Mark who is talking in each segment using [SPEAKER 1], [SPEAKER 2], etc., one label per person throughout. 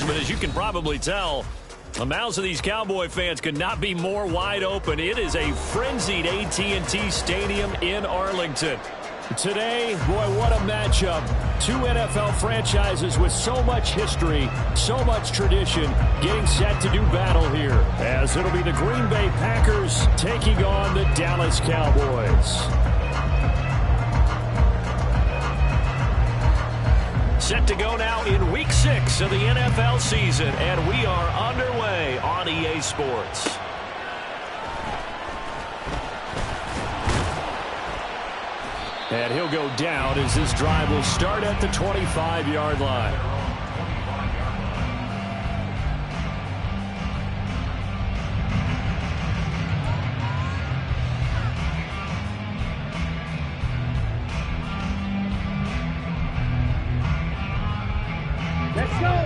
[SPEAKER 1] gentlemen, as you can probably tell, the mouths of these Cowboy fans could not be more wide open. It is a frenzied AT&T Stadium in Arlington. Today, boy, what a matchup. Two NFL franchises with so much history, so much tradition, getting set to do battle here, as it'll be the Green Bay Packers taking on the Dallas Cowboys. Set to go now in Week 6 of the NFL season, and we are underway on EA Sports. And he'll go down as this drive will start at the 25-yard line.
[SPEAKER 2] Let's go.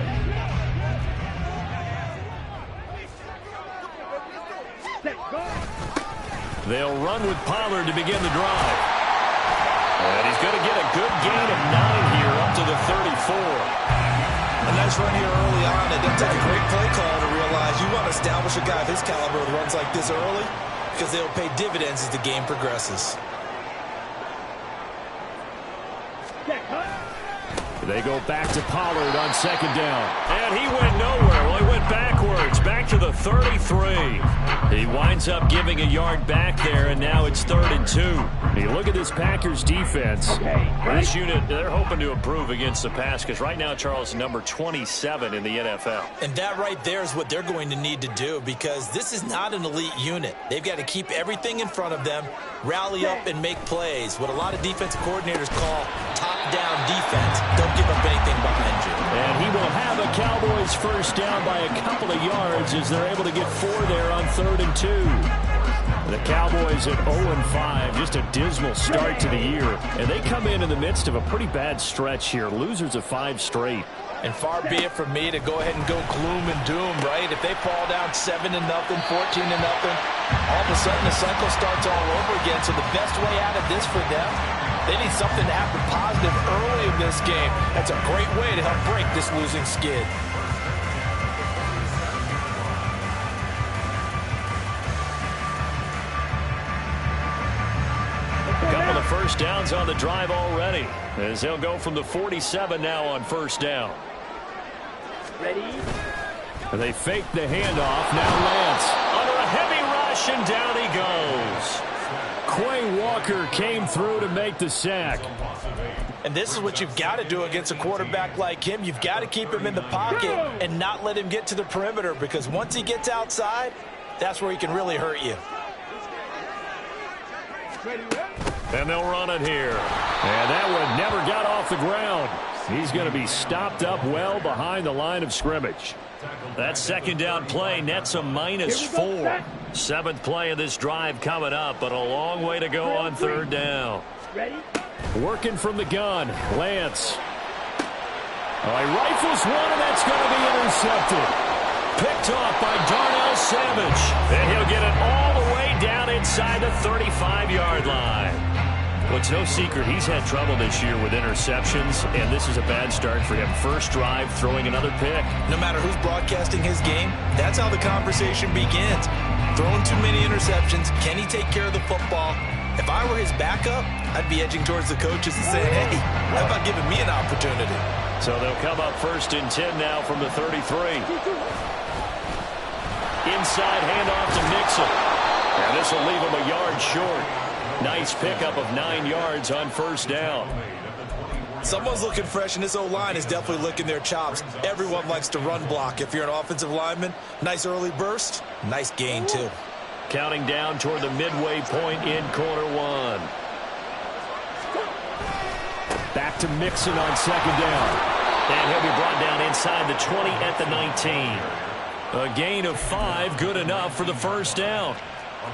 [SPEAKER 1] They'll run with Pollard to begin the drive. And he's going to get a good gain of 9 here up to the 34.
[SPEAKER 3] A nice run here early on. It doesn't take a great play call to realize you want to establish a guy of his caliber with runs like this early because they'll pay dividends as the game progresses.
[SPEAKER 1] They go back to Pollard on second down. And he went nowhere. Well, he went backwards, back to the 33. He winds up giving a yard back there, and now it's 3rd and 2. You look at this Packers defense. This unit, they're hoping to improve against the pass because right now, Charles, number 27 in the NFL.
[SPEAKER 3] And that right there is what they're going to need to do because this is not an elite unit. They've got to keep everything in front of them, rally up and make plays. What a lot of defensive coordinators call top-down defense. Don't give up anything behind you.
[SPEAKER 1] And he will have a Cowboys first down by a couple of yards as they're able to get 4 there on 3rd and 2. The Cowboys at 0-5, just a dismal start to the year. And they come in the midst of a pretty bad stretch here. Losers of 5 straight.
[SPEAKER 3] And far be it from me to go ahead and go gloom and doom, right? If they fall down 7-0, 14-0, all of a sudden the cycle starts all over again. So the best way out of this for them, they need something to happen positive early in this game. That's a great way to help break this losing skid.
[SPEAKER 1] A couple of first downs on the drive already, as he'll go from the 47 now on first down.
[SPEAKER 2] Ready?
[SPEAKER 1] They fake the handoff. Now Lance under a heavy rush, and down he goes. Quay Walker came through to make the sack.
[SPEAKER 3] And this is what you've got to do against a quarterback like him. You've got to keep him in the pocket and not let him get to the perimeter because once he gets outside, that's where he can really hurt you.
[SPEAKER 1] And they'll run it here. And that one never got off the ground. He's going to be stopped up well behind the line of scrimmage. That second down play nets a -4. 7th play of this drive coming up, but a long way to go on 3rd down. Working from the gun, Lance. Oh, he rifles one, and that's going to be intercepted. Picked off by Darnell Savage. And he'll get it all the way down inside the 35-yard line. Well, it's no secret he's had trouble this year with interceptions, and this is a bad start for him. First drive, throwing another pick.
[SPEAKER 3] No matter who's broadcasting his game, that's how the conversation begins. Throwing too many interceptions, can he take care of the football? If I were his backup, I'd be edging towards the coaches and saying, hey, how about giving me an opportunity?
[SPEAKER 1] So they'll come up 1st and 10 now from the 33. Inside handoff to Mixon. And this will leave him a yard short. Nice pickup of 9 yards on first down.
[SPEAKER 3] Someone's looking fresh, and this O-line is definitely licking their chops. Everyone likes to run block. If you're an offensive lineman, nice early burst, nice gain too.
[SPEAKER 1] Counting down toward the midway point in quarter 1. Back to Mixon on second down. And he'll be brought down inside the 20 at the 19. A gain of 5, good enough for the first down.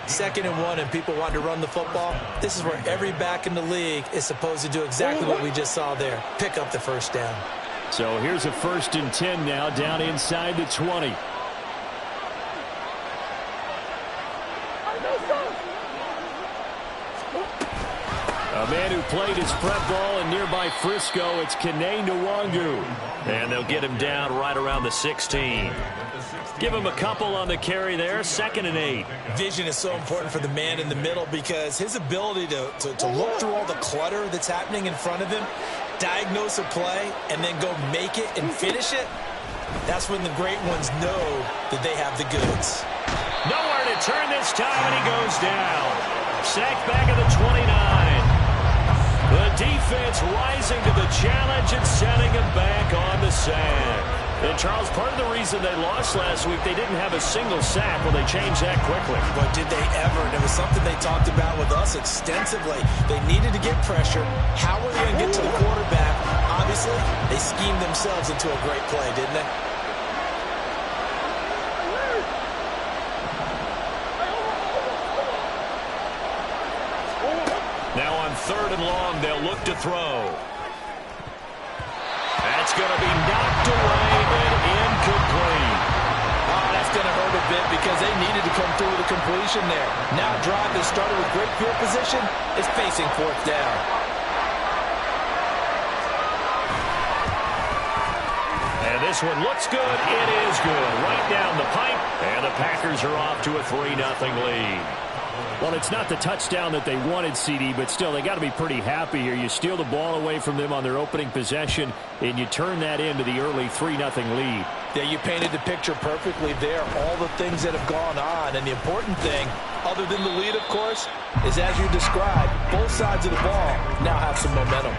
[SPEAKER 3] 2nd and 1, and people want to run the football. This is where every back in the league is supposed to do exactly what we just saw there. Pick up the first down.
[SPEAKER 1] So here's a 1st and 10 now, down inside the 20. A man who played his prep ball in nearby Frisco, it's Kene Nwangu. And they'll get him down right around the 16. Give him a couple on the carry there, 2nd and 8.
[SPEAKER 3] Vision is so important for the man in the middle because his ability to look through all the clutter that's happening in front of him, diagnose a play, and then go make it and finish it, that's when the great ones know that they have the goods.
[SPEAKER 1] Nowhere to turn this time, and he goes down. Sacked back at the 29. The defense rising to the challenge and setting him back on the sand. And, Charles, part of the reason they lost last week, they didn't have a single sack. Well, they changed that quickly.
[SPEAKER 3] But did they ever? And it was something they talked about with us extensively. They needed to get pressure. How were they going to get to the quarterback? Obviously, they schemed themselves into a great play, didn't they?
[SPEAKER 1] Now on 3rd and long, they'll look to throw. That's going to be knocked away and incomplete.
[SPEAKER 3] Oh, that's going to hurt a bit because they needed to come through with a completion there. Now a drive that started with great field position is facing 4th down.
[SPEAKER 1] And this one looks good. It is good. Right down the pipe. And the Packers are off to a 3-0 lead. Well, it's not the touchdown that they wanted, CD, but still, they got to be pretty happy here. You steal the ball away from them on their opening possession, and you turn that into the early 3-0 lead.
[SPEAKER 3] Yeah, you painted the picture perfectly there, all the things that have gone on. And the important thing, other than the lead, of course, is as you described, both sides of the ball now have some momentum.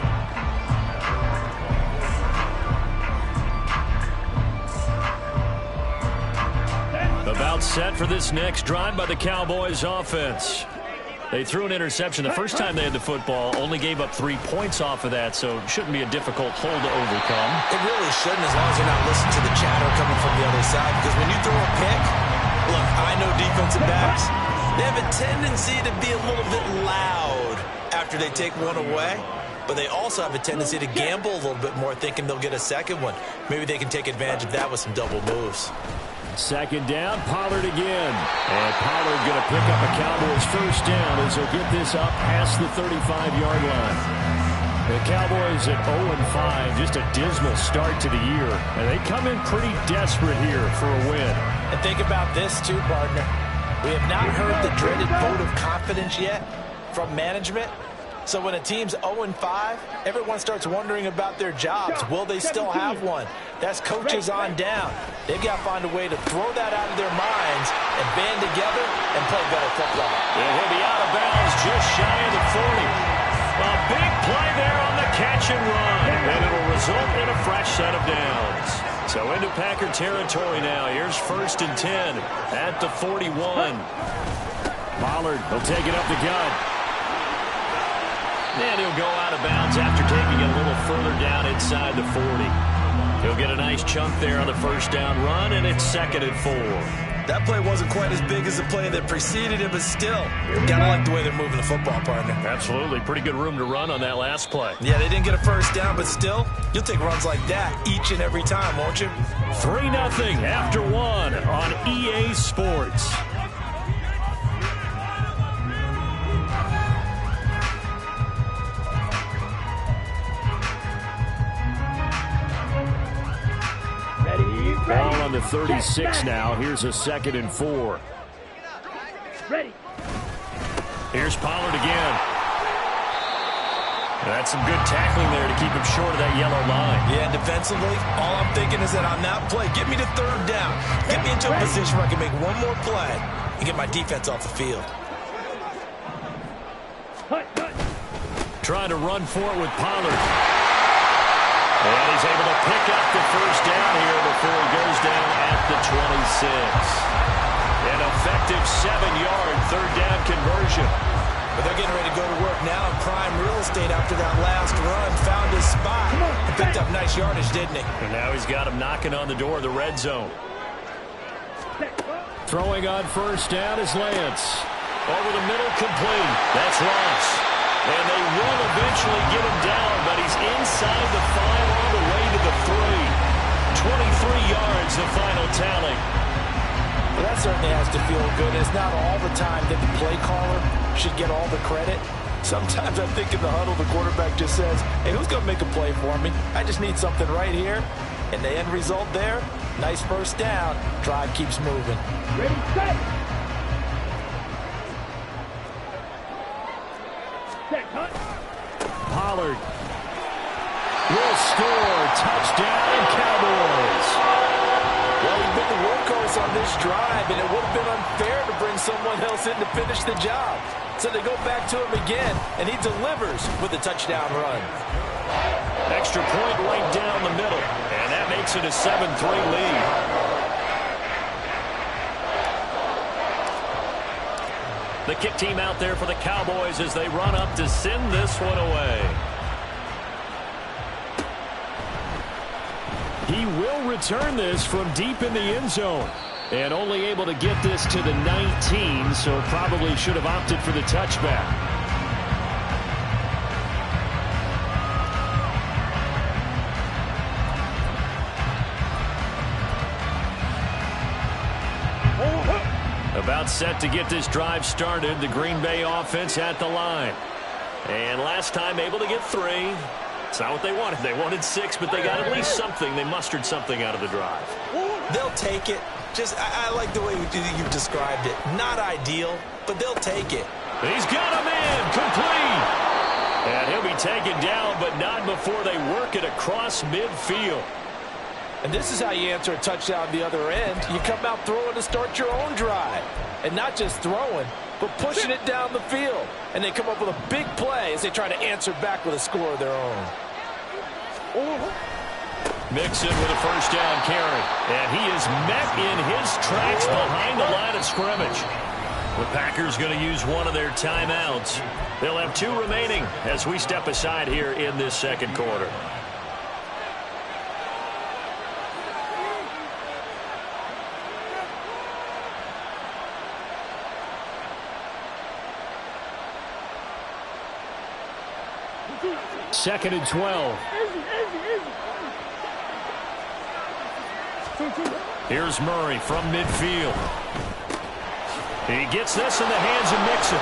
[SPEAKER 1] About set for this next drive by the Cowboys offense. They threw an interception the first time they had the football, only gave up 3 points off of that, so it shouldn't be a difficult hole to overcome.
[SPEAKER 3] It really shouldn't, as long as they're not listening to the chatter coming from the other side, because when you throw a pick, look, I know defensive backs, they have a tendency to be a little bit loud after they take one away, but they also have a tendency to gamble a little bit more, thinking they'll get a second one. Maybe they can take advantage of that with some double moves.
[SPEAKER 1] 2nd down, Pollard again. And Pollard going to pick up a Cowboys first down as he'll get this up past the 35-yard line. The Cowboys at 0-5, just a dismal start to the year. And they come in pretty desperate here for a win.
[SPEAKER 3] And think about this too, partner. We have not heard the dreaded vote of confidence yet from management. So when a team's 0-5, everyone starts wondering about their jobs. Will they still have one? That's coaches on down. They've got to find a way to throw that out of their minds and band together and play better football.
[SPEAKER 1] And he'll be out of bounds just shy of the 40. A big play there on the catch and run. And it'll result in a fresh set of downs. So into Packer territory now. Here's 1st and 10 at the 41. Pollard will take it up the gut. And he'll go out of bounds after taking it a little further down inside the 40. He'll get a nice chunk there on the first down run, and it's 2nd and 4.
[SPEAKER 3] That play wasn't quite as big as the play that preceded it, but still, gotta like the way they're moving the football, partner.
[SPEAKER 1] Absolutely. Pretty good room to run on that last play.
[SPEAKER 3] Yeah, they didn't get a first down, but still, you'll take runs like that each and every time, won't you?
[SPEAKER 1] 3-0 after 1 on EA Sports. Ball on the 36 now. Here's a 2nd and 4.
[SPEAKER 2] Ready.
[SPEAKER 1] Here's Pollard again. That's some good tackling there to keep him short of that yellow line.
[SPEAKER 3] Yeah, defensively, all I'm thinking is that on that play, get me to 3rd down. Get me into a position where I can make one more play and get my defense off the field.
[SPEAKER 1] Trying to run for it with Pollard. And he's able to pick up the first down here before he goes down at the 26. An effective 7-yard 3rd down conversion.
[SPEAKER 3] But they're getting ready to go to work now in prime real estate after that last run. Found his spot and picked up nice yardage, didn't he?
[SPEAKER 1] And now he's got him knocking on the door of the red zone. Throwing on first down is Lance. Over the middle, complete. That's Ross. And they will eventually get him down, but he's inside the 5 all the way to the 3. 23 yards, the final tally.
[SPEAKER 3] Well, that certainly has to feel good. It's not all the time that the play caller should get all the credit. Sometimes I think in the huddle, the quarterback just says, hey, who's going to make a play for me? I just need something right here. And the end result there, nice first down. Drive keeps moving.
[SPEAKER 2] Ready, set. Set, hunt.
[SPEAKER 1] Pollard will score. Touchdown, Cowboys.
[SPEAKER 3] Well, he's been the workhorse on this drive, and it would have been unfair to bring someone else in to finish the job. So they go back to him again, and he delivers with a touchdown run.
[SPEAKER 1] Extra point right down the middle, and that makes it a 7-3 lead. The kick team out there for the Cowboys as they run up to send this one away. He will return this from deep in the end zone. And only able to get this to the 19, so probably should have opted for the touchback. About set to get this drive started. The Green Bay offense at the line. And last time able to get 3. It's not what they wanted. They wanted 6, but they got at least something. They mustered something out of the drive.
[SPEAKER 3] They'll take it. I like the way you've described it. Not ideal, but they'll take it.
[SPEAKER 1] He's got him in. Complete. And he'll be taken down, but not before they work it across midfield.
[SPEAKER 3] And this is how you answer a touchdown the other end. You come out throwing to start your own drive. And not just throwing, but pushing it down the field. And they come up with a big play as they try to answer back with a score of their own.
[SPEAKER 1] Mixon with a first down carry. And he is met in his tracks behind the line of scrimmage. The Packers going to use one of their timeouts. They'll have 2 remaining as we step aside here in this second quarter. Second and 12. Here's Murray from midfield. He gets this in the hands of Mixon.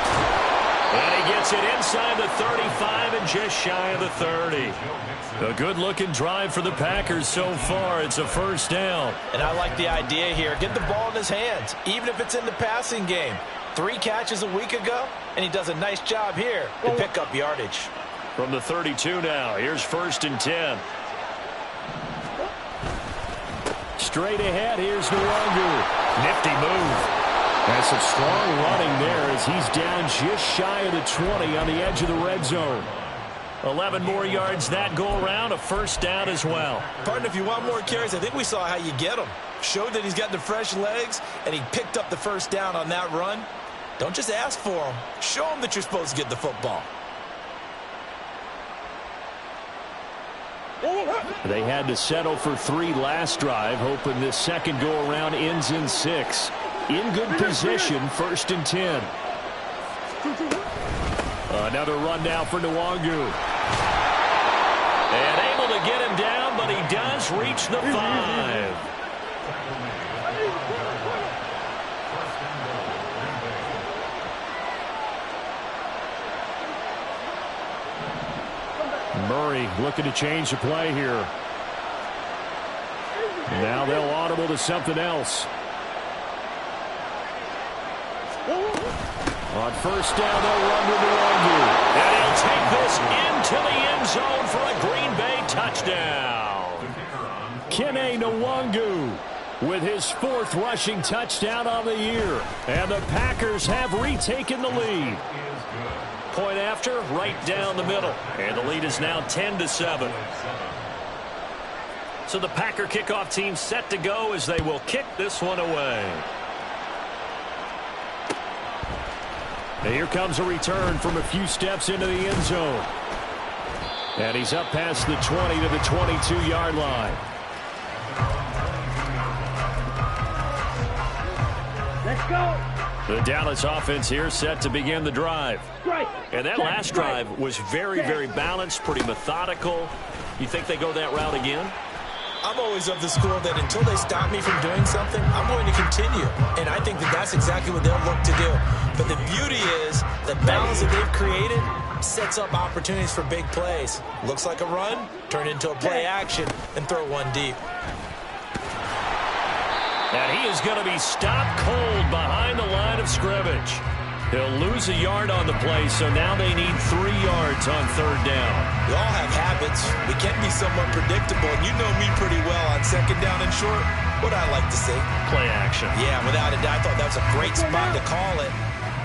[SPEAKER 1] And he gets it inside the 35 and just shy of the 30. A good-looking drive for the Packers so far. It's a first down.
[SPEAKER 3] And I like the idea here. Get the ball in his hands, even if it's in the passing game. 3 catches a week ago, and he does a nice job here to pick up yardage.
[SPEAKER 1] From the 32 now, here's first and 10. Straight ahead, here's Nwangu. Nifty move. And some strong running there as he's down just shy of the 20 on the edge of the red zone. 11 more yards that go around, a first down as well.
[SPEAKER 3] Partner, if you want more carries, I think we saw how you get him. Showed that he's got the fresh legs, and he picked up the first down on that run. Don't just ask for him. Show him that you're supposed to get the football.
[SPEAKER 1] They had to settle for 3 last drive, hoping this second go-around ends in 6. In good position, first and 10. Another run now for Nwangu. And able to get him down, but he does reach the 5. Murray looking to change the play here. Now they'll audible to something else. On first down, they'll run with Nwangu. And he'll take this into the end zone for a Green Bay touchdown. Kene Nwangu with his 4th rushing touchdown on the year. And the Packers have retaken the lead. Point after, right down the middle. And the lead is now 10-7. So the Packer kickoff team set to go as they will kick this one away. And here comes a return from a few steps into the end zone. And he's up past the 20 to the 22-yard line.
[SPEAKER 2] Let's go.
[SPEAKER 1] The Dallas offense here set to begin the drive. And that last drive was very, very balanced, pretty methodical. You think they go that route again?
[SPEAKER 3] I'm always of the school that until they stop me from doing something, I'm going to continue. And I think that that's exactly what they'll look to do. But the beauty is the balance that they've created sets up opportunities for big plays. Looks like a run, turn into a play action, and throw one deep.
[SPEAKER 1] And he is going to be stopped cold behind the line of scrimmage. He'll lose a yard on the play, so now they need 3 yards on 3rd down.
[SPEAKER 3] We all have habits. We can be somewhat predictable, and you know me pretty well on 2nd down and short. What I like to see.
[SPEAKER 1] Play action.
[SPEAKER 3] Yeah, without a doubt, I thought that was a great spot to call it.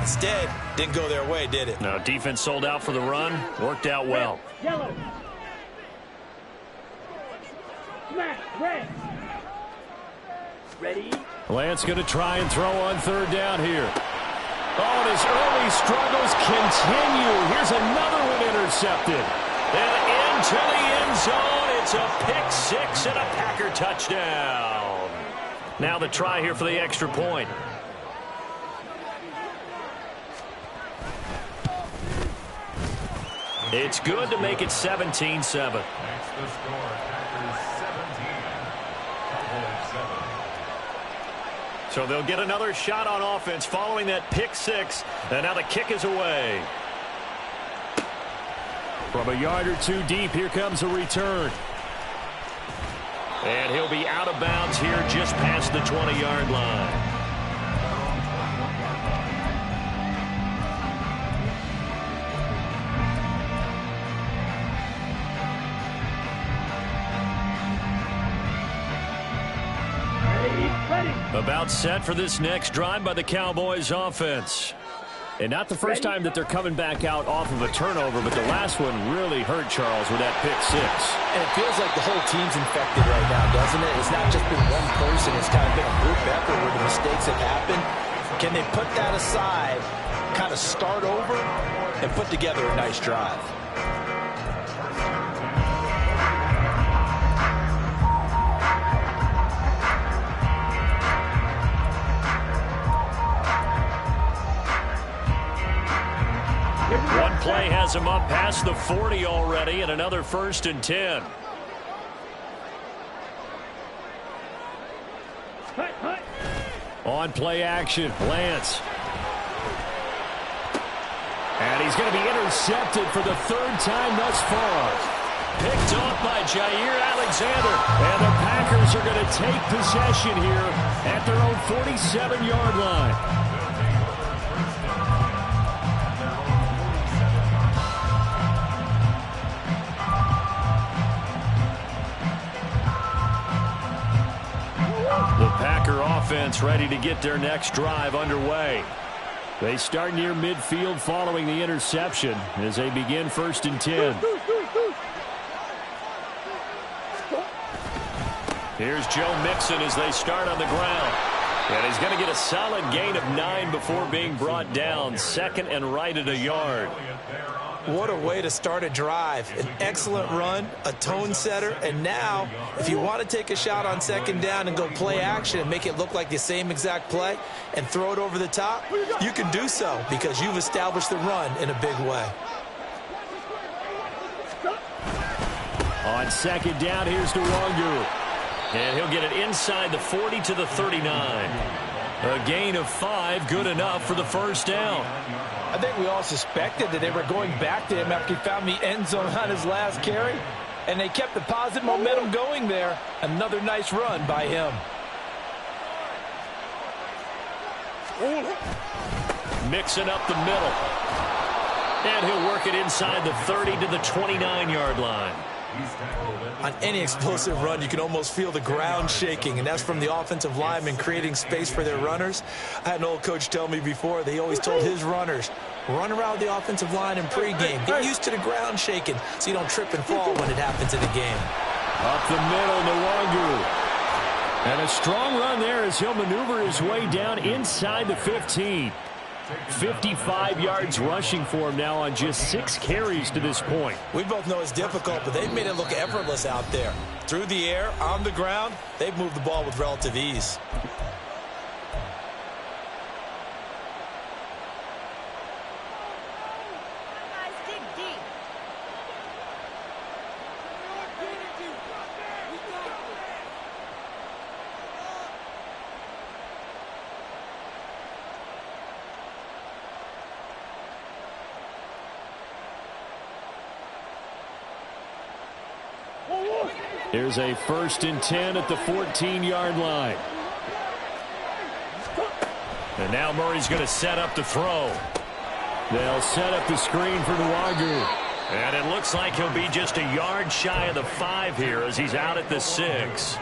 [SPEAKER 3] Instead, didn't go their way, did it?
[SPEAKER 1] No, defense sold out for the run. Worked out well.
[SPEAKER 2] Yellow. Smash. Red. Ready?
[SPEAKER 1] Lance going to try and throw on 3rd down here. Oh, and his early struggles continue. Here's another one intercepted. And into the end zone. It's a pick-6 and a Packer touchdown. Now the try here for the extra point. It's good to make it 17-7. So they'll get another shot on offense following that pick-6. And now the kick is away. From a yard or 2 deep, here comes a return. And he'll be out of bounds here just past the 20-yard line. About set for this next drive by the Cowboys offense. And not the first time that they're coming back out off of a turnover, but the last one really hurt Charles with that pick-6.
[SPEAKER 3] And it feels like the whole team's infected right now, doesn't it? It's not just been one person. It's kind of been a group effort where the mistakes have happened. Can they put that aside, kind of start over, and put together a nice drive?
[SPEAKER 1] One play has him up past the 40 already, and another 1st and 10. On play action, Lance. And he's going to be intercepted for the 3rd time thus far. Picked off by Jair Alexander. And the Packers are going to take possession here at their own 47-yard line. The Packer offense ready to get their next drive underway. They start near midfield following the interception as they begin 1st and 10. Here's Joe Mixon as they start on the ground. And he's going to get a solid gain of 9 before being brought down. 2nd and right at a yard.
[SPEAKER 3] What a way to start a drive. An excellent run, a tone setter, and now if you want to take a shot on 2nd down and go play action and make it look like the same exact play and throw it over the top, you can do so because you've established the run in a big way.
[SPEAKER 1] On 2nd down, here's Nwangu. And he'll get it inside the 40 to the 39. A gain of 5, good enough for the 1st down.
[SPEAKER 3] I think we all suspected that they were going back to him after he found the end zone on his last carry, and they kept the positive momentum going there. Another nice run by him.
[SPEAKER 1] Mixing up the middle. And he'll work it inside the 30 to the 29-yard line.
[SPEAKER 3] On any explosive run, you can almost feel the ground shaking, and that's from the offensive linemen creating space for their runners. I had an old coach tell me before, they always told his runners, run around the offensive line in pregame. Get used to the ground shaking so you don't trip and fall when it happens in the game.
[SPEAKER 1] Up the middle, Nwangu. And a strong run there as he'll maneuver his way down inside the 15. 55 yards rushing for him now on just 6 carries to this point.
[SPEAKER 3] We both know it's difficult, but they've made it look effortless out there. Through the air, on the ground, they've moved the ball with relative ease.
[SPEAKER 1] Here's a 1st and 10 at the 14-yard line. And now Murray's going to set up the throw. They'll set up the screen for Nwangu. And it looks like he'll be just a yard shy of the 5 here as he's out at the 6.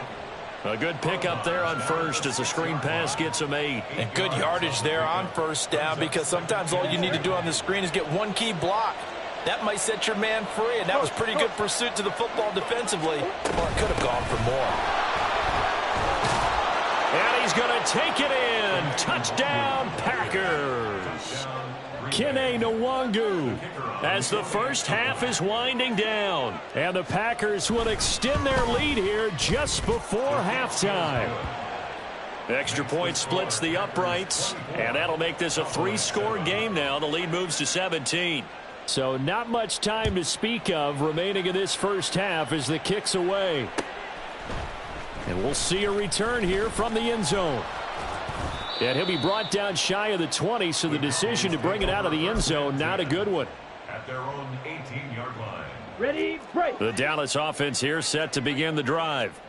[SPEAKER 1] A good pickup there on first as the screen pass gets him 8.
[SPEAKER 3] And good yardage there on 1st down, because sometimes all you need to do on the screen is get one key block. That might set your man free, and that was pretty good pursuit to the football defensively. Well, it could have gone for more.
[SPEAKER 1] And he's going to take it in. Touchdown, Packers. Kene Nwangu as the first half is winding down. And the Packers will extend their lead here just before halftime. Extra point splits the uprights, and that'll make this a 3-score game now. The lead moves to 17. So not much time to speak of remaining in this first half as the kick's away. And we'll see a return here from the end zone. And he'll be brought down shy of the 20, so the decision to bring it out of the end zone, not a good one.
[SPEAKER 4] At their own 18-yard line.
[SPEAKER 2] Ready, break.
[SPEAKER 1] The Dallas offense here set to begin the drive.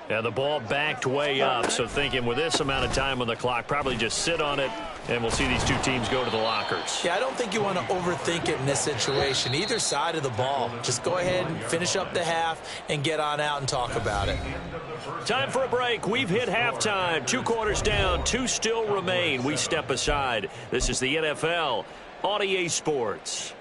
[SPEAKER 1] And the ball backed way up, so thinking with this amount of time on the clock, probably just sit on it, and we'll see these two teams go to the lockers.
[SPEAKER 3] Yeah, I don't think you want to overthink it in this situation. Either side of the ball. Just go ahead and finish up the half and get on out and talk about it.
[SPEAKER 1] Time for a break. We've hit halftime. 2 quarters down, 2 still remain. We step aside. This is the NFL on EA Sports.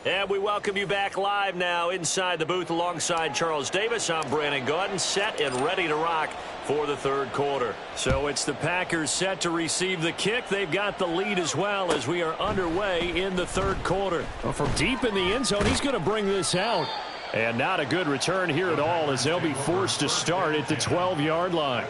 [SPEAKER 1] And we welcome you back live now inside the booth alongside Charles Davis. I'm Brandon Gaudin, set and ready to rock for the 3rd quarter. So it's the Packers set to receive the kick. They've got the lead as well as we are underway in the 3rd quarter. Well, from deep in the end zone, he's going to bring this out. And not a good return here at all as they'll be forced to start at the 12-yard line.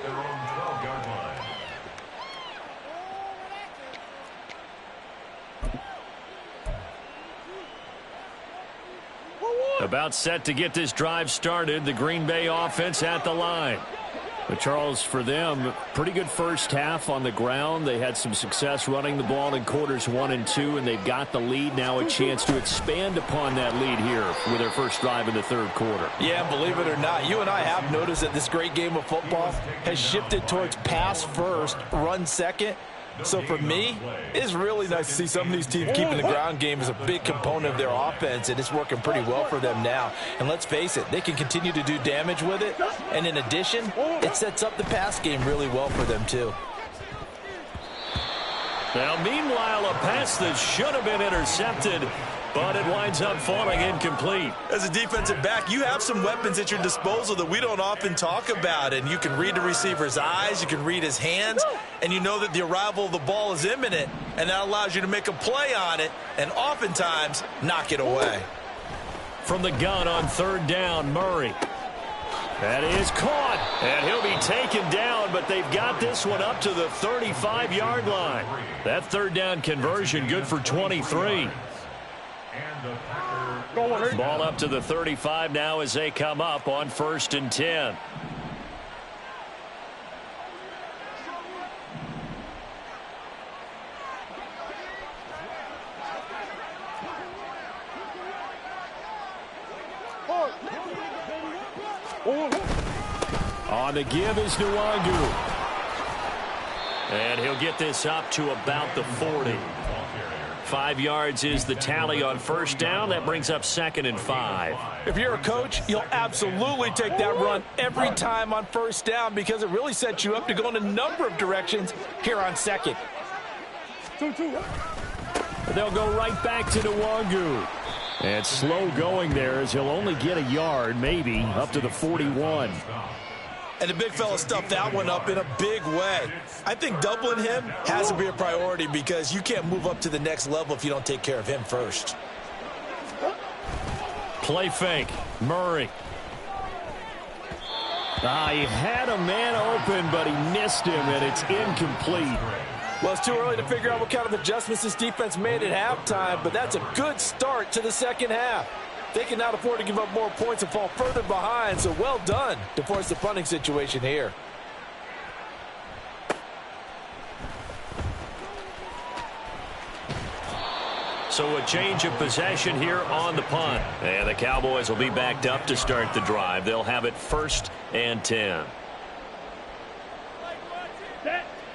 [SPEAKER 1] About set to get this drive started, the Green Bay offense at the line. But Charles, for them, pretty good first half on the ground. They had some success running the ball in quarters 1 and 2, and they've got the lead now, a chance to expand upon that lead here with their first drive in the 3rd quarter.
[SPEAKER 3] Yeah, believe it or not, you and I have noticed that this great game of football has shifted towards pass first, run second. So for me, it's really nice to see some of these teams keeping the ground game as a big component of their offense, and it's working pretty well for them now. And let's face it, they can continue to do damage with it. And in addition, it sets up the pass game really well for them too.
[SPEAKER 1] Now, meanwhile, a pass that should have been intercepted, but it winds up falling incomplete.
[SPEAKER 5] As a defensive back, you have some weapons at your disposal that we don't often talk about. And you can read the receiver's eyes, you can read his hands, and you know that the arrival of the ball is imminent. And that allows you to make a play on it and oftentimes knock it away.
[SPEAKER 1] From the gun on 3rd down, Murray. That is caught, and he'll be taken down, but they've got this one up to the 35-yard line. That 3rd down conversion good for 23. Ball up to the 35 now as they come up on 1st and 10. On the give is Nwangu. And he'll get this up to about the 40. 5 yards is the tally on 1st down. That brings up 2nd and 5.
[SPEAKER 3] If you're a coach, you'll absolutely take that run every time on 1st down because it really sets you up to go in a number of directions here on 2nd.
[SPEAKER 1] They'll go right back to Nwangu. And slow going there as he'll only get a yard, maybe, up to the 41.
[SPEAKER 5] And the big fella stuffed that one up in a big way. I think doubling him has to be a priority because you can't move up to the next level if you don't take care of him first.
[SPEAKER 1] Play fake. Murray. He had a man open, but he missed him, and it's incomplete.
[SPEAKER 3] Well, it's too early to figure out what kind of adjustments this defense made at halftime, but that's a good start to the 2nd half. They cannot afford to give up more points and fall further behind, so well done to force the punting situation here.
[SPEAKER 1] So a change of possession here on the punt. And the Cowboys will be backed up to start the drive. They'll have it 1st and 10.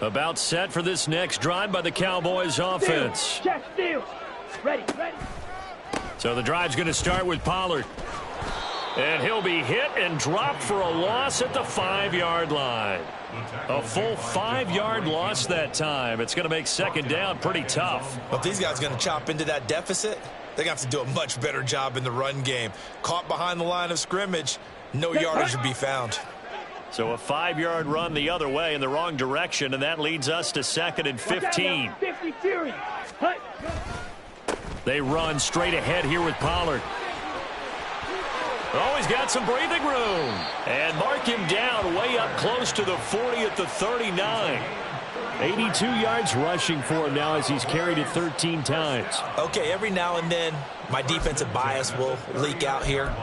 [SPEAKER 1] About set for this next drive by the Cowboys offense.
[SPEAKER 2] Check, steal. Ready.
[SPEAKER 1] So the drive's going to start with Pollard. And he'll be hit and dropped for a loss at the 5-yard line. A full 5-yard loss that time. It's going to make second down pretty tough.
[SPEAKER 5] Well, if these guys are going to chop into that deficit, they're going to have to do a much better job in the run game. Caught behind the line of scrimmage, no yardage would be found.
[SPEAKER 1] So a 5-yard run the other way in the wrong direction, and that leads us to 2nd and 15.
[SPEAKER 2] 50 Fury.
[SPEAKER 1] They run straight ahead here with Pollard. Oh, he's got some breathing room. And mark him down way up close to the 40 at the 39. 82 yards rushing for him now as he's carried it 13 times.
[SPEAKER 5] Okay, every now and then, my defensive bias will leak out here.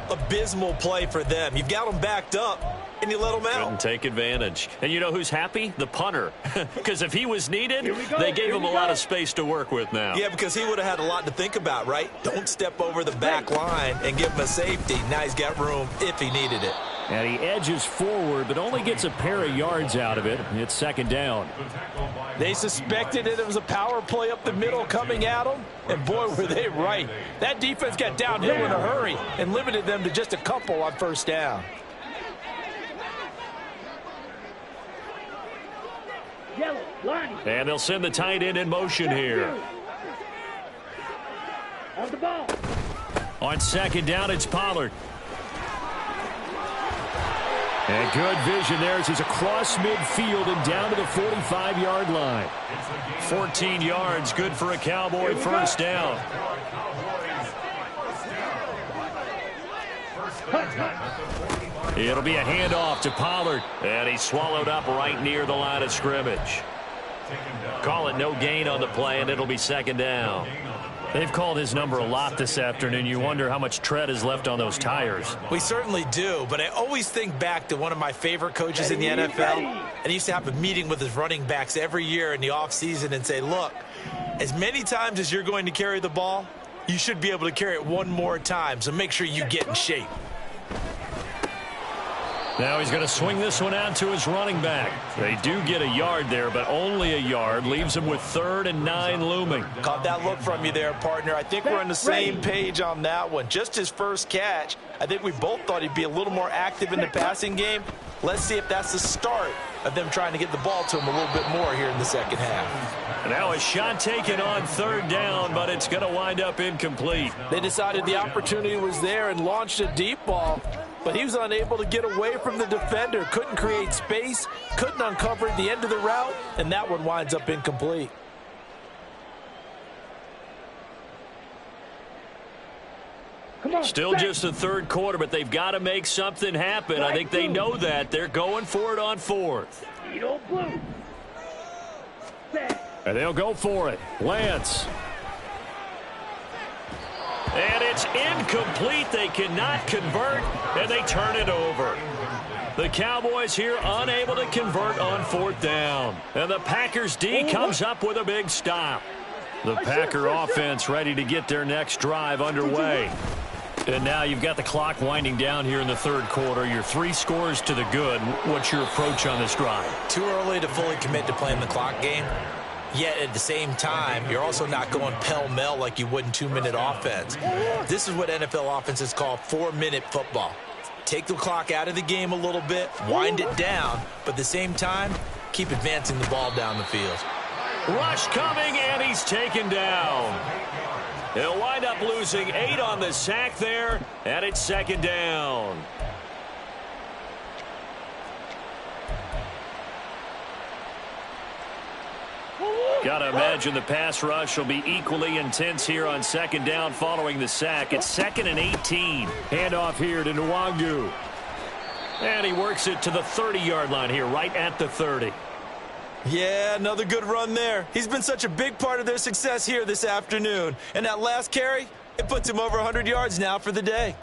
[SPEAKER 5] Abysmal play for them. You've got them backed up, and you let them out.
[SPEAKER 1] Couldn't take advantage. And you know who's happy? The punter. Because if he was needed, they gave him a lot of space to work with now.
[SPEAKER 5] Yeah, because he would have had a lot to think about, right? Don't step over the back line and give him a safety. Now he's got room if he needed it.
[SPEAKER 1] And he edges forward, but only gets a pair of yards out of it. It's second down.
[SPEAKER 3] They suspected it was a power play up the middle coming at them, and boy, were they right. That defense got downhill in a hurry and limited them to just a couple on first down.
[SPEAKER 2] Yellow, line.
[SPEAKER 1] And they'll send the tight end in motion here.
[SPEAKER 2] On the ball.
[SPEAKER 1] On second down, it's Pollard. And good vision there as he's across midfield and down to the 45-yard line. 14 yards, good for a Cowboy first down. It'll be a handoff to Pollard. And he's swallowed up right near the line of scrimmage. Call it no gain on the play, and it'll be second down. They've called his number a lot this afternoon. You wonder how much tread is left on those tires.
[SPEAKER 5] We certainly do, but I always think back to one of my favorite coaches in the NFL. And he used to have a meeting with his running backs every year in the offseason and say, look, as many times as you're going to carry the ball, you should be able to carry it one more time, so make sure you get in shape.
[SPEAKER 1] Now he's going to swing this one out to his running back. They do get a yard there, but only a yard. Leaves him with 3rd and 9 looming.
[SPEAKER 5] Caught that look from you there, partner. I think we're on the same page on that one. Just his first catch. I think we both thought he'd be a little more active in the passing game. Let's see if that's the start of them trying to get the ball to him a little bit more here in the second half.
[SPEAKER 1] Now a shot taken on 3rd down, but it's going to wind up incomplete.
[SPEAKER 3] They decided the opportunity was there and launched a deep ball, but he was unable to get away from the defender. Couldn't create space, couldn't uncover the end of the route, and that one winds up incomplete.
[SPEAKER 1] Still just the 3rd quarter, but they've got to make something happen. I think they know that. They're going for it on 4th. And they'll go for it. Lance. And it's incomplete. They cannot convert, and they turn it over. The Cowboys here unable to convert on 4th down. And the Packers D comes up with a big stop. The Packer offense ready to get their next drive underway. And now you've got the clock winding down here in the 3rd quarter. You're 3 scores to the good. What's your approach on this drive?
[SPEAKER 5] Too early to fully commit to playing the clock game. Yet at the same time, you're also not going pell-mell like you would in 2-minute offense. This is what NFL offenses call 4-minute football. Take the clock out of the game a little bit, wind it down, but at the same time, keep advancing the ball down the field.
[SPEAKER 1] Rush coming, and he's taken down. He'll wind up losing 8 on the sack there, and it's second down. Got to imagine the pass rush will be equally intense here on second down following the sack. It's 2nd and 18. Handoff here to Nwangu. And he works it to the 30-yard line here, right at the 30.
[SPEAKER 5] Yeah, another good run there. He's been such a big part of their success here this afternoon. And that last carry, it puts him over 100 yards now for the day.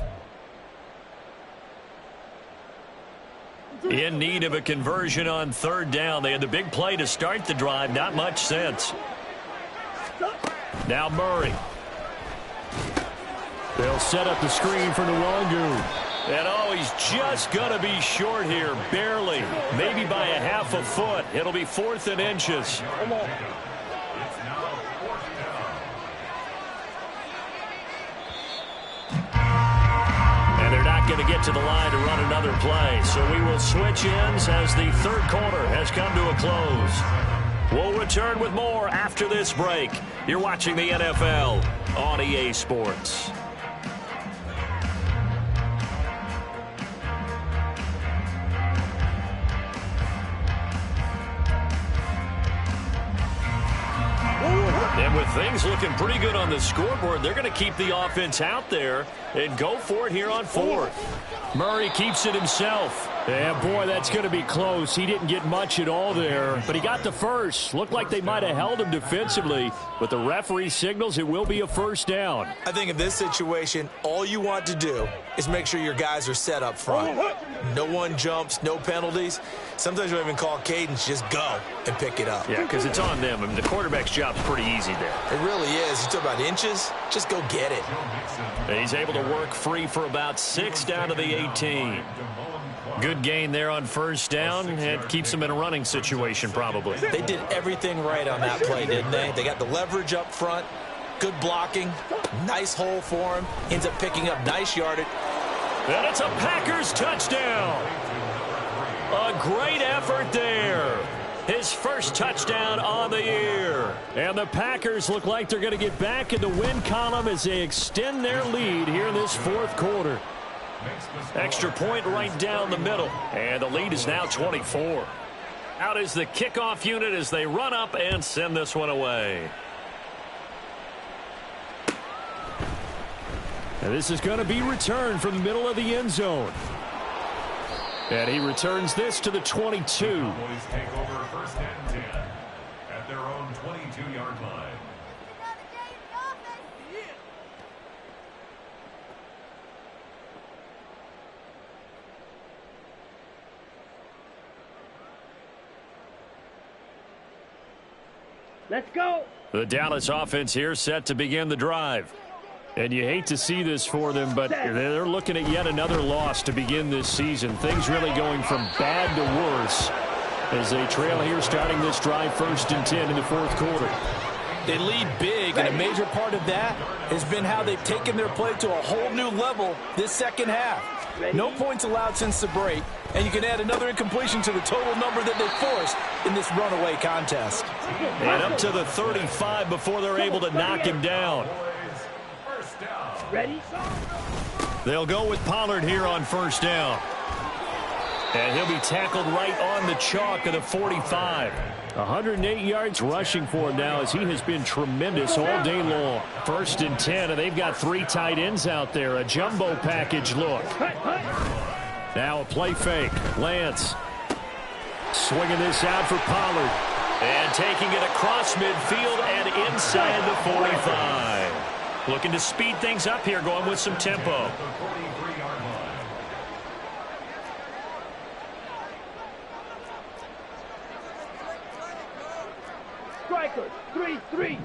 [SPEAKER 1] In need of a conversion on 3rd down. They had the big play to start the drive. Not much sense. Now Murray. They'll set up the screen for Nwangu. And oh, he's just going to be short here, barely. Maybe by a half a foot. It'll be 4th and inches.
[SPEAKER 2] Come on.
[SPEAKER 1] And they're not going to get to the line to run another play. So we will switch ends as the third quarter has come to a close. We'll return with more after this break. You're watching the NFL on EA Sports. And with things looking pretty good on the scoreboard, they're going to keep the offense out there and go for it here on 4th. Murray keeps it himself. And, boy, that's going to be close. He didn't get much at all there, but he got the first. Looked like they might have held him defensively, but the referee signals it will be a first down.
[SPEAKER 5] I think in this situation, all you want to do is make sure your guys are set up front. No one jumps, no penalties. Sometimes you don't even call cadence, just go and pick it up.
[SPEAKER 1] Yeah, because it's on them. I mean, the quarterback's job's pretty easy there.
[SPEAKER 5] It really is. You talk about inches, just go get it.
[SPEAKER 1] And he's able to work free for about 6 down to the 18. Good gain there on first down. It keeps them in a running situation probably.
[SPEAKER 5] They did everything right on that play, didn't they? They got the leverage up front, good blocking, nice hole for him, ends up picking up nice yardage.
[SPEAKER 1] And it's a Packers touchdown. A great effort there. His first touchdown on the year. And the Packers look like they're going to get back in the win column as they extend their lead here in this 4th quarter. Extra point right down the middle. And the lead is now 24. Out is the kickoff unit as they run up and send this one away. And this is going to be returned from the middle of the end zone. And he returns this to the 22.
[SPEAKER 4] Cowboys take over 1st and 10 at their own 22-yard line.
[SPEAKER 2] Let's go.
[SPEAKER 1] The Dallas offense here set to begin the drive. And you hate to see this for them, but they're looking at yet another loss to begin this season. Things really going from bad to worse as they trail here starting this drive 1st and 10 in the 4th quarter.
[SPEAKER 3] They lead big, and a major part of that has been how they've taken their play to a whole new level this second half. No points allowed since the break, and you can add another incompletion to the total number that they forced in this runaway contest.
[SPEAKER 1] And up to the 35 before they're able to knock him down.
[SPEAKER 2] Ready?
[SPEAKER 1] They'll go with Pollard here on first down. And he'll be tackled right on the chalk of the 45. 108 yards rushing for him now as he has been tremendous all day long. 1st and 10, and they've got 3 tight ends out there. A jumbo package look. Now a play fake. Lance swinging this out for Pollard. And taking it across midfield and inside the 45. Looking to speed things up here, going with some tempo.
[SPEAKER 2] Strikers, 3-3.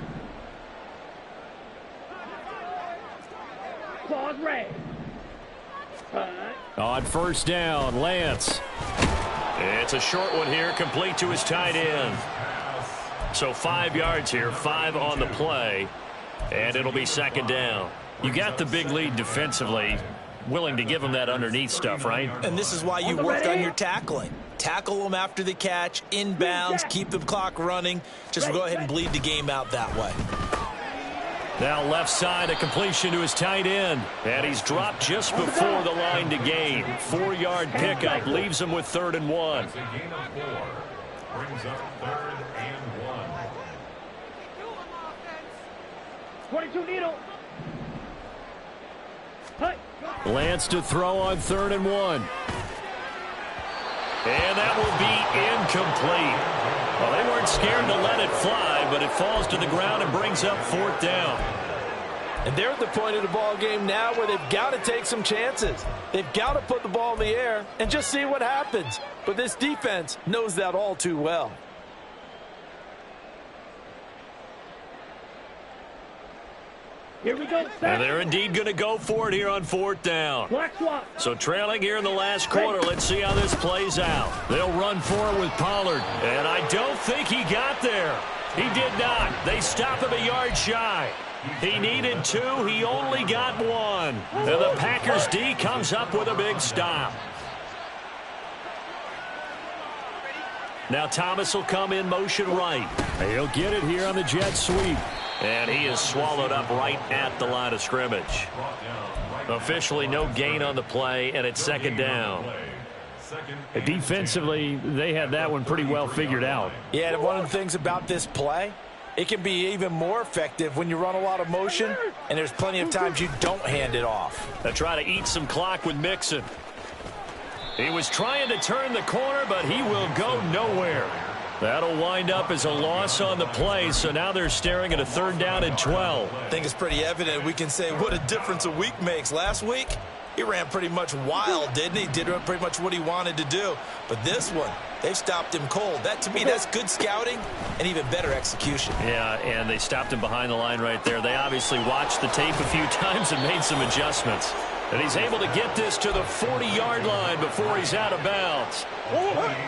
[SPEAKER 2] Claws red.
[SPEAKER 1] On first down, Lance. It's a short one here, complete to his tight end. So 5 yards here, 5 on the play, and it'll be 2nd down. You got the big lead defensively, willing to give them that underneath stuff, right?
[SPEAKER 5] And this is why you work on your tackling. Tackle them after the catch, inbounds, keep the clock running. Just go ahead and bleed the game out that way.
[SPEAKER 1] Now left side, a completion to his tight end. And he's dropped just before the line to gain. 4-yard pickup leaves him with 3rd and 1.
[SPEAKER 4] It's a gain of 4. Brings up 3rd and 1.
[SPEAKER 2] 22 needle.
[SPEAKER 1] Lance to throw on 3rd and 1. And that will be incomplete. Well, they weren't scared to let it fly, but it falls to the ground and brings up 4th down.
[SPEAKER 3] And they're at the point of the ball game now where they've got to take some chances. They've got to put the ball in the air and just see what happens. But this defense knows that all too well.
[SPEAKER 2] Here we go.
[SPEAKER 1] And
[SPEAKER 2] Set.
[SPEAKER 1] they're indeed going to go for it here on 4th down.
[SPEAKER 2] Black swap.
[SPEAKER 1] So trailing here in the last quarter. Let's see how this plays out. They'll run for it with Pollard. And I don't think he got there. He did not. They stop him a yard shy. He needed 2. He only got 1. And the Packers D comes up with a big stop. Now Thomas will come in motion right. He'll get it here on the jet sweep. And he is swallowed up right at the line of scrimmage. Officially no gain on the play, and it's 2nd down.
[SPEAKER 6] Defensively, they had that one pretty well figured out.
[SPEAKER 3] Yeah, and one of the things about this play, it can be even more effective when you run a lot of motion, and there's plenty of times you don't hand it off.
[SPEAKER 1] They try to eat some clock with Mixon. He was trying to turn the corner, but he will go nowhere. That'll wind up as a loss on the play, so now they're staring at a 3rd down and 12.
[SPEAKER 5] I think it's pretty evident. We can say what a difference a week makes. Last week, he ran pretty much wild, didn't he? Did pretty much what he wanted to do. But this one, they've stopped him cold. That, to me, that's good scouting and even better execution.
[SPEAKER 1] Yeah, and they stopped him behind the line right there. They obviously watched the tape a few times and made some adjustments. And he's able to get this to the 40-yard line before he's out of bounds.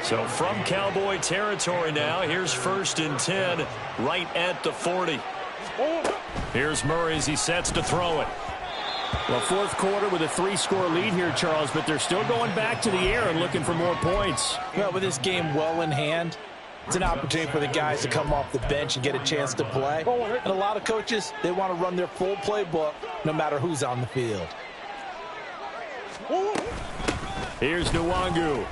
[SPEAKER 1] So from Cowboy territory now, here's 1st and 10 right at the 40. Here's Murray as he sets to throw it.
[SPEAKER 6] Well, 4th quarter with a 3-score lead here, Charles, but they're still going back to the air and looking for more points.
[SPEAKER 3] Well, with this game well in hand, it's an opportunity for the guys to come off the bench and get a chance to play. And a lot of coaches, they want to run their full playbook no matter who's on the field.
[SPEAKER 1] Here's Nwangu.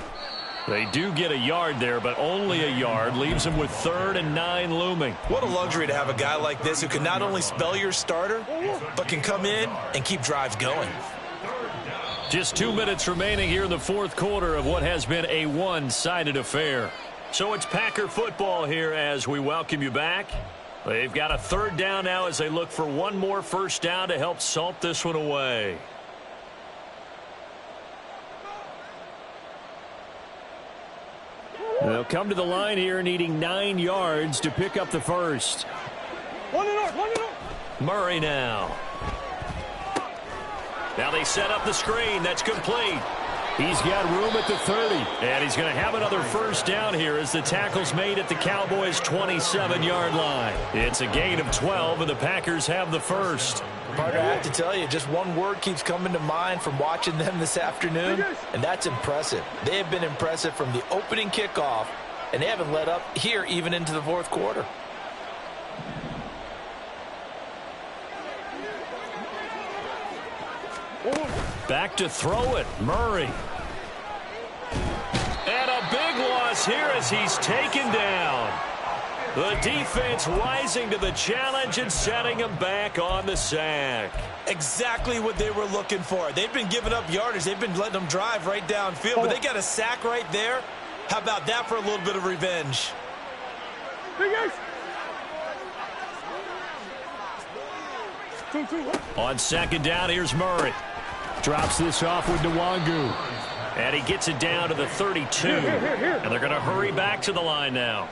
[SPEAKER 1] They do get a yard there, but only a yard. Leaves them with 3rd and 9 looming.
[SPEAKER 5] What a luxury to have a guy like this who can not only spell your starter, but can come in and keep drives going.
[SPEAKER 1] Just 2 minutes remaining here in the 4th quarter of what has been a one-sided affair. So it's Packer football here as we welcome you back. They've got a 3rd down now as they look for one more 1st down to help salt this one away.
[SPEAKER 6] They'll come to the line here needing 9 yards to pick up the 1st.
[SPEAKER 1] Murray now. Now they set up the screen. That's complete.
[SPEAKER 6] He's got room at the 30.
[SPEAKER 1] And he's going to have another 1st down here as the tackle's made at the Cowboys' 27-yard line. It's a gain of 12, and the Packers have the 1st.
[SPEAKER 3] Partner, I have to tell you, just one word keeps coming to mind from watching them this afternoon, and that's impressive. They have been impressive from the opening kickoff, and they haven't let up here even into the 4th quarter.
[SPEAKER 1] Back to throw it, Murray. And a big loss here as he's taken down. The defense rising to the challenge and setting him back on the sack.
[SPEAKER 5] Exactly what they were looking for. They've been giving up yardage. They've been letting them drive right downfield, but they got a sack right there. How about that for a little bit of revenge?
[SPEAKER 1] On 2nd down, here's Murray.
[SPEAKER 6] Drops this off with Nwangu.
[SPEAKER 1] And he gets it down to the 32. And they're going to hurry back to the line now.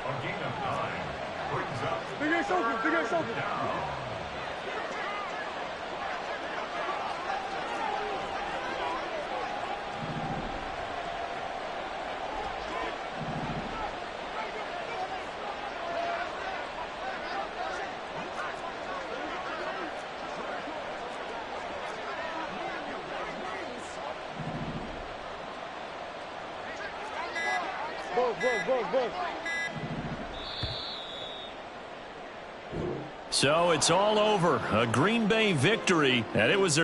[SPEAKER 1] So it's all over. A Green Bay victory, and it was their